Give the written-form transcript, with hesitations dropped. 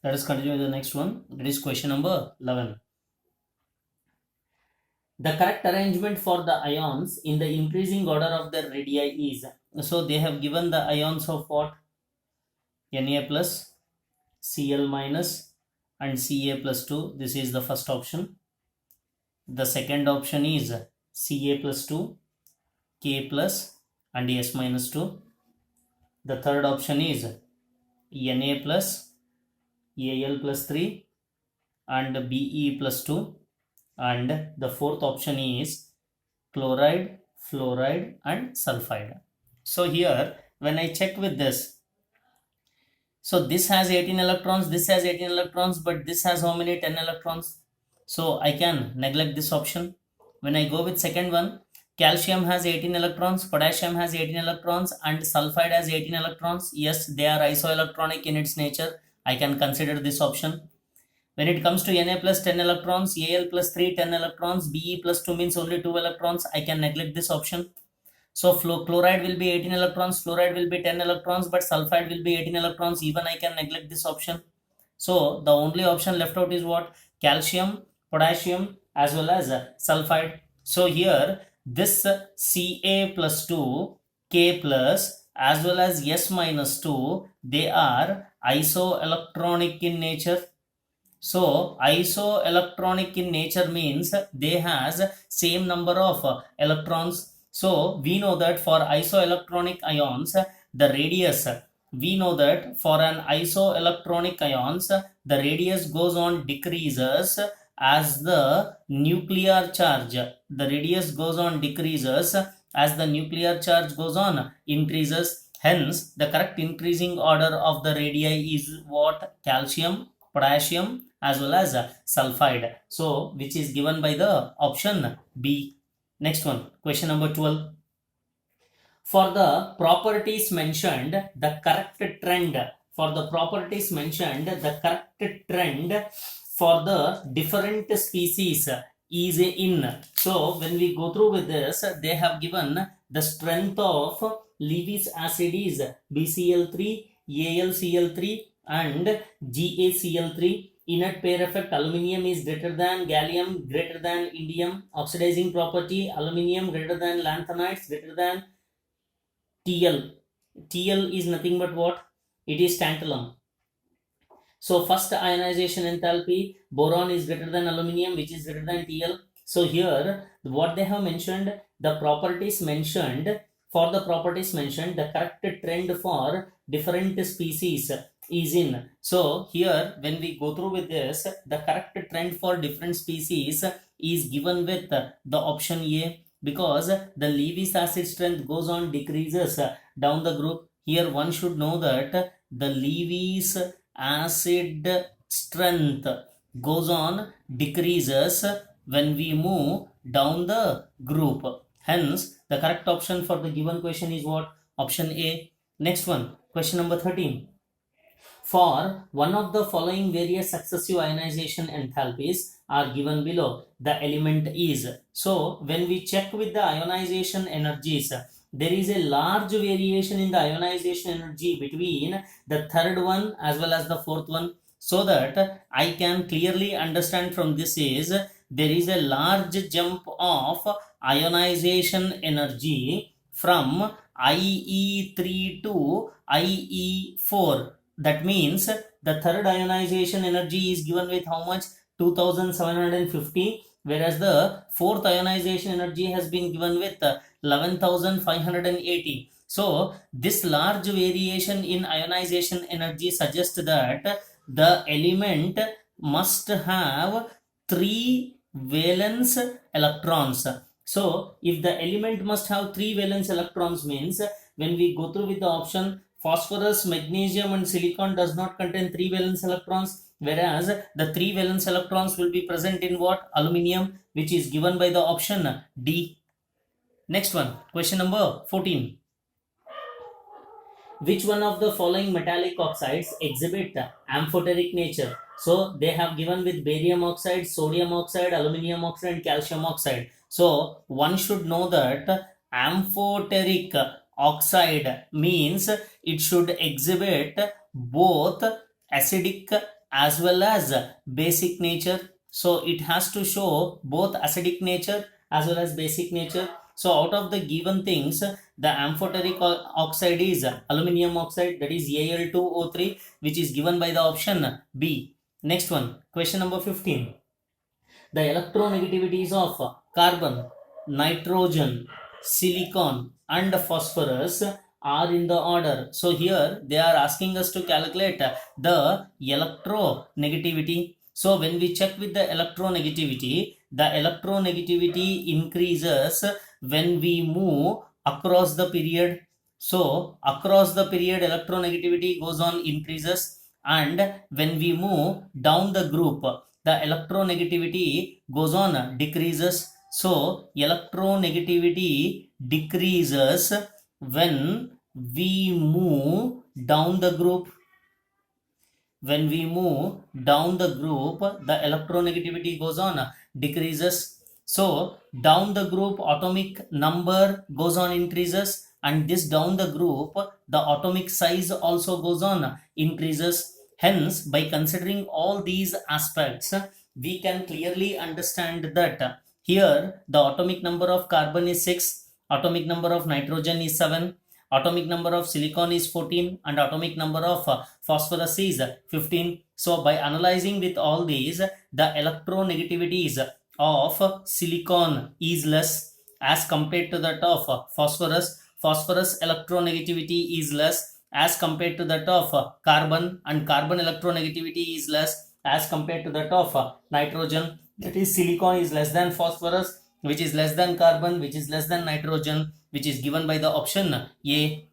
Let us continue with the next one. That is question number 11. The correct arrangement for the ions in the increasing order of their radii is. So they have given the ions of what? Na plus, Cl minus, and Ca plus 2. This is the first option. The second option is Ca plus 2, K plus, and S minus 2. The third option is Na plus, Al plus 3, and Be plus 2. And the fourth option is chloride, fluoride, and sulfide. So here, when I check with this, so this has 18 electrons, this has 18 electrons, but this has how many? 10 electrons. So I can neglect this option. When I go with second one, calcium has 18 electrons, potassium has 18 electrons, and sulfide has 18 electrons. Yes, they are isoelectronic in its nature. I can consider this option. When it comes to Na plus 10 electrons, Al plus 3 10 electrons, Be plus 2 means only 2 electrons. I can neglect this option. So chloride will be 18 electrons, fluoride will be 10 electrons, but sulfide will be 18 electrons. Even I can neglect this option. So the only option left out is what? Calcium, potassium, as well as sulfide. So here this Ca plus 2, K plus, as well as S minus 2, they are isoelectronic in nature. So isoelectronic in nature means they has same number of electrons. So we know that for isoelectronic ions, the radius, we know that for an isoelectronic ions, the radius goes on decreases as the nuclear charge. The radius goes on decreases as the nuclear charge goes on increases. Hence, the correct increasing order of the radii is what? Calcium, potassium, as well as sulfide. So, which is given by the option B. Next one, question number 12. For the properties mentioned, the correct trend, for the properties mentioned, the correct trend for the different species is in. So, when we go through with this, they have given the strength of Lewis acid is BCl3, AlCl3, and GaCl3. Inert pair effect, aluminium is greater than gallium, greater than indium. Oxidizing property, aluminium greater than lanthanides, greater than TL. TL is nothing but what? It is tantalum. So first ionization enthalpy, boron is greater than aluminium, which is greater than TL. So here, what they have mentioned, the properties mentioned, for the properties mentioned, the correct trend for different species is in. So here, when we go through with this, the correct trend for different species is given with the option A, because the Lewis acid strength goes on decreases down the group. Here one should know that the Lewis acid strength goes on decreases when we move down the group. Hence, the correct option for the given question is what? Option A. Next one, question number 13. For one of the following various successive ionization enthalpies are given below, the element is. So, when we check with the ionization energies, there is a large variation in the ionization energy between the third one as well as the fourth one. So that I can clearly understand from this is there is a large jump of ionization energy from IE3 to IE4. That means the third ionization energy is given with how much? 2750, whereas the fourth ionization energy has been given with 11,580. So this large variation in ionization energy suggests that the element must have 3 valence electrons. So if the element must have 3 valence electrons means, when we go through with the option, phosphorus, magnesium, and silicon does not contain 3 valence electrons, whereas the 3 valence electrons will be present in what? Aluminium, which is given by the option D. Next one, question number 14. Which one of the following metallic oxides exhibit amphoteric nature? So they have given with barium oxide, sodium oxide, aluminium oxide, and calcium oxide. So one should know that amphoteric oxide means it should exhibit both acidic as well as basic nature. So it has to show both acidic nature as well as basic nature. So out of the given things, the amphoteric oxide is aluminum oxide, that is Al2O3, which is given by the option B. Next one, question number 15. The electronegativities of carbon, nitrogen, silicon and phosphorus are in the order. So here they are asking us to calculate the electronegativity. So when we check with the electronegativity increases when we move across the period. So across the period electronegativity goes on increases, and when we move down the group the electronegativity goes on decreases. So electronegativity decreases when we move down the group. When we move down the group, the electronegativity goes on decreases. So down the group atomic number goes on increases, and this down the group the atomic size also goes on increases. Hence, by considering all these aspects, we can clearly understand that here the atomic number of carbon is 6, atomic number of nitrogen is 7, atomic number of silicon is 14, and atomic number of phosphorus is 15. So by analyzing with all these, the electronegativities of silicon is less as compared to that of phosphorus. Phosphorus electronegativity is less as compared to that of carbon, and carbon electronegativity is less as compared to that of nitrogen. That is, silicon is less than phosphorus, which is less than carbon, which is less than nitrogen, which is given by the option A.